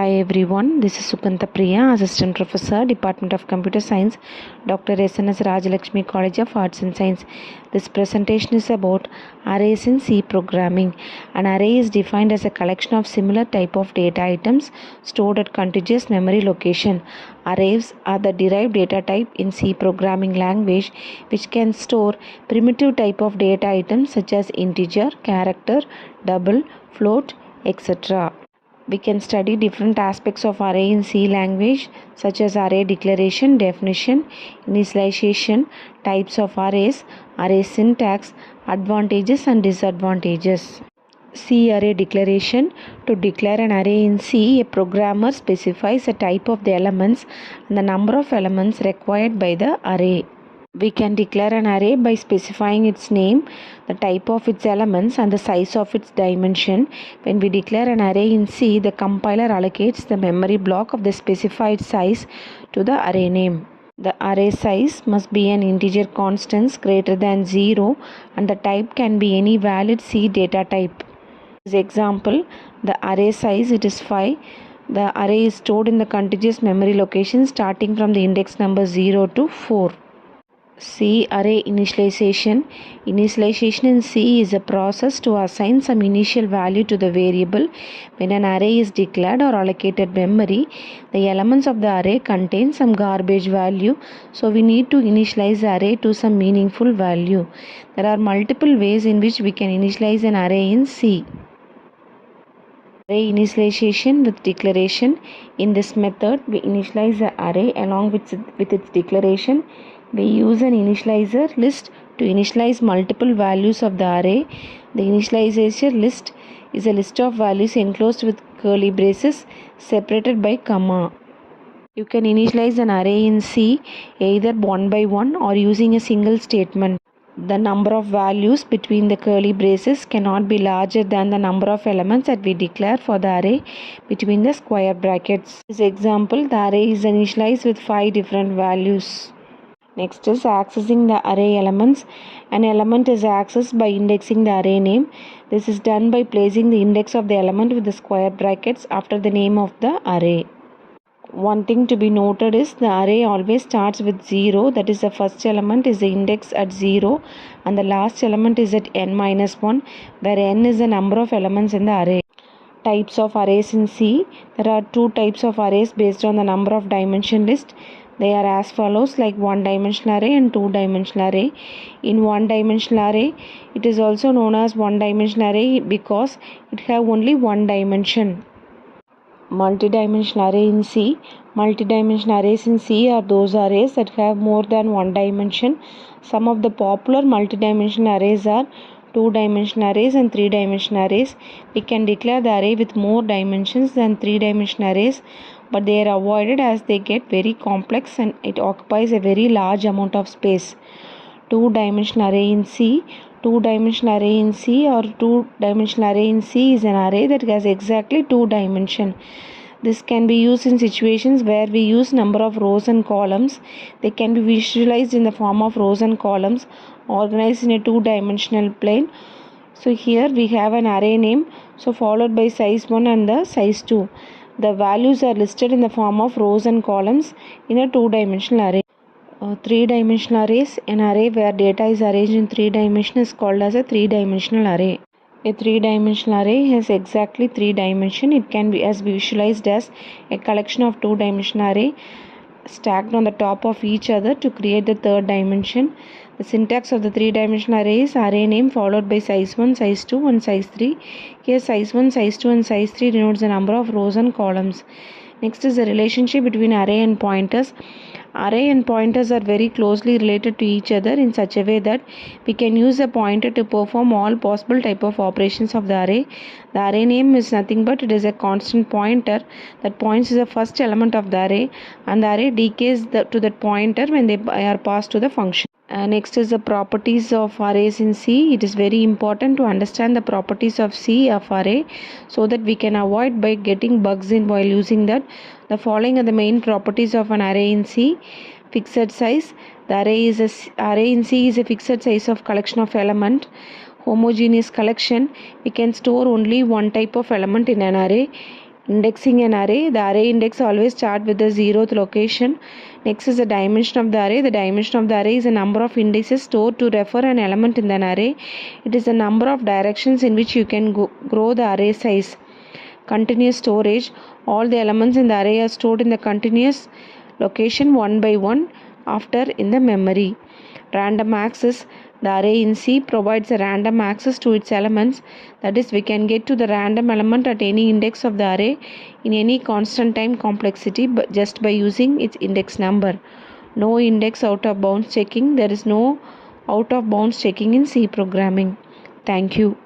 Hi everyone, this is Sugantha Priya, Assistant Professor, Department of Computer Science, Dr.S.N.S. Rajalakshmi College of Arts and Science. This presentation is about arrays in C programming. An array is defined as a collection of similar type of data items stored at contiguous memory location. Arrays are the derived data type in C programming language which can store primitive type of data items such as integer, character, double, float, etc. We can study different aspects of array in C language such as array declaration, definition, initialization, types of arrays, array syntax, advantages and disadvantages. C array declaration. To declare an array in C, a programmer specifies a type of the elements and the number of elements required by the array. We can declare an array by specifying its name, the type of its elements and the size of its dimension. When we declare an array in C, the compiler allocates the memory block of the specified size to the array name. The array size must be an integer constant greater than 0 and the type can be any valid C data type. As example, the array size it is 5. The array is stored in the contiguous memory location starting from the index number 0 to 4. C array initialization. Initialization in C is a process to assign some initial value to the variable. When an array is declared or allocated memory, the elements of the array contain some garbage value, so we need to initialize the array to some meaningful value. There are multiple ways in which we can initialize an array in C. Array initialization with declaration. In this method, we initialize the array along with its declaration. We use an initializer list to initialize multiple values of the array. The initialization list is a list of values enclosed with curly braces separated by comma. You can initialize an array in C either one by one or using a single statement. The number of values between the curly braces cannot be larger than the number of elements that we declare for the array between the square brackets. In this example, the array is initialized with 5 different values. Next is accessing the array elements. An element is accessed by indexing the array name. This is done by placing the index of the element with the square brackets after the name of the array. One thing to be noted is the array always starts with 0, that is the first element is the index at 0 and the last element is at n-1, where n is the number of elements in the array. Types of arrays in C. There are 2 types of arrays based on the number of dimension list. They are as follows, like one-dimensional array and two-dimensional array. In one-dimensional array, it is also known as one-dimensional array because it have only one dimension. Multi-dimensional array in C. Multi-dimensional arrays in C are those arrays that have more than one dimension. Some of the popular multi-dimensional arrays are two-dimensional arrays and three-dimensional arrays. We can declare the array with more dimensions than three-dimensional arrays, but they are avoided as they get very complex and it occupies a very large amount of space. Two-dimensional array in C. Two-dimensional array in C or two-dimensional array in C is an array that has exactly 2 dimensions. This can be used in situations where we use number of rows and columns. They can be visualized in the form of rows and columns organized in a 2-dimensional plane. So here we have an array name, so followed by size 1 and the size 2. The values are listed in the form of rows and columns in a 2-dimensional array. Three-dimensional arrays. An array where data is arranged in 3 dimensions is called as a 3-dimensional array. A 3-dimensional array has exactly 3 dimensions. It can be visualized as a collection of 2-dimensional array stacked on the top of each other to create the 3rd dimension. The syntax of the 3-dimensional array is array name followed by size 1, size 2 and size 3. Here size 1, size 2 and size 3 denotes the number of rows and columns. Next is the relationship between array and pointers. Array and pointers are very closely related to each other in such a way that we can use a pointer to perform all possible type of operations of the array. The array name is nothing but it is a constant pointer that points to the first element of the array, and the array decays to that pointer when they are passed to the function. Next is the properties of arrays in C. It is very important to understand the properties of C of array so that we can avoid by getting bugs in while using that. The following are the main properties of an array in C. Fixed size. The array in C is a fixed size of collection of element. Homogeneous collection. We can store only one type of element in an array. Indexing an array. The array index always start with the 0th location. Next is the dimension of the array. The dimension of the array is the number of indices stored to refer an element in an array. It is the number of directions in which you can grow the array size. Continuous storage. All the elements in the array are stored in the continuous location one by one after in the memory. Random access. The array in C provides a random access to its elements. That is, we can get to the random element at any index of the array in any constant time complexity but just by using its index number. No index out of bounds checking. There is no out of bounds checking in C programming. Thank you.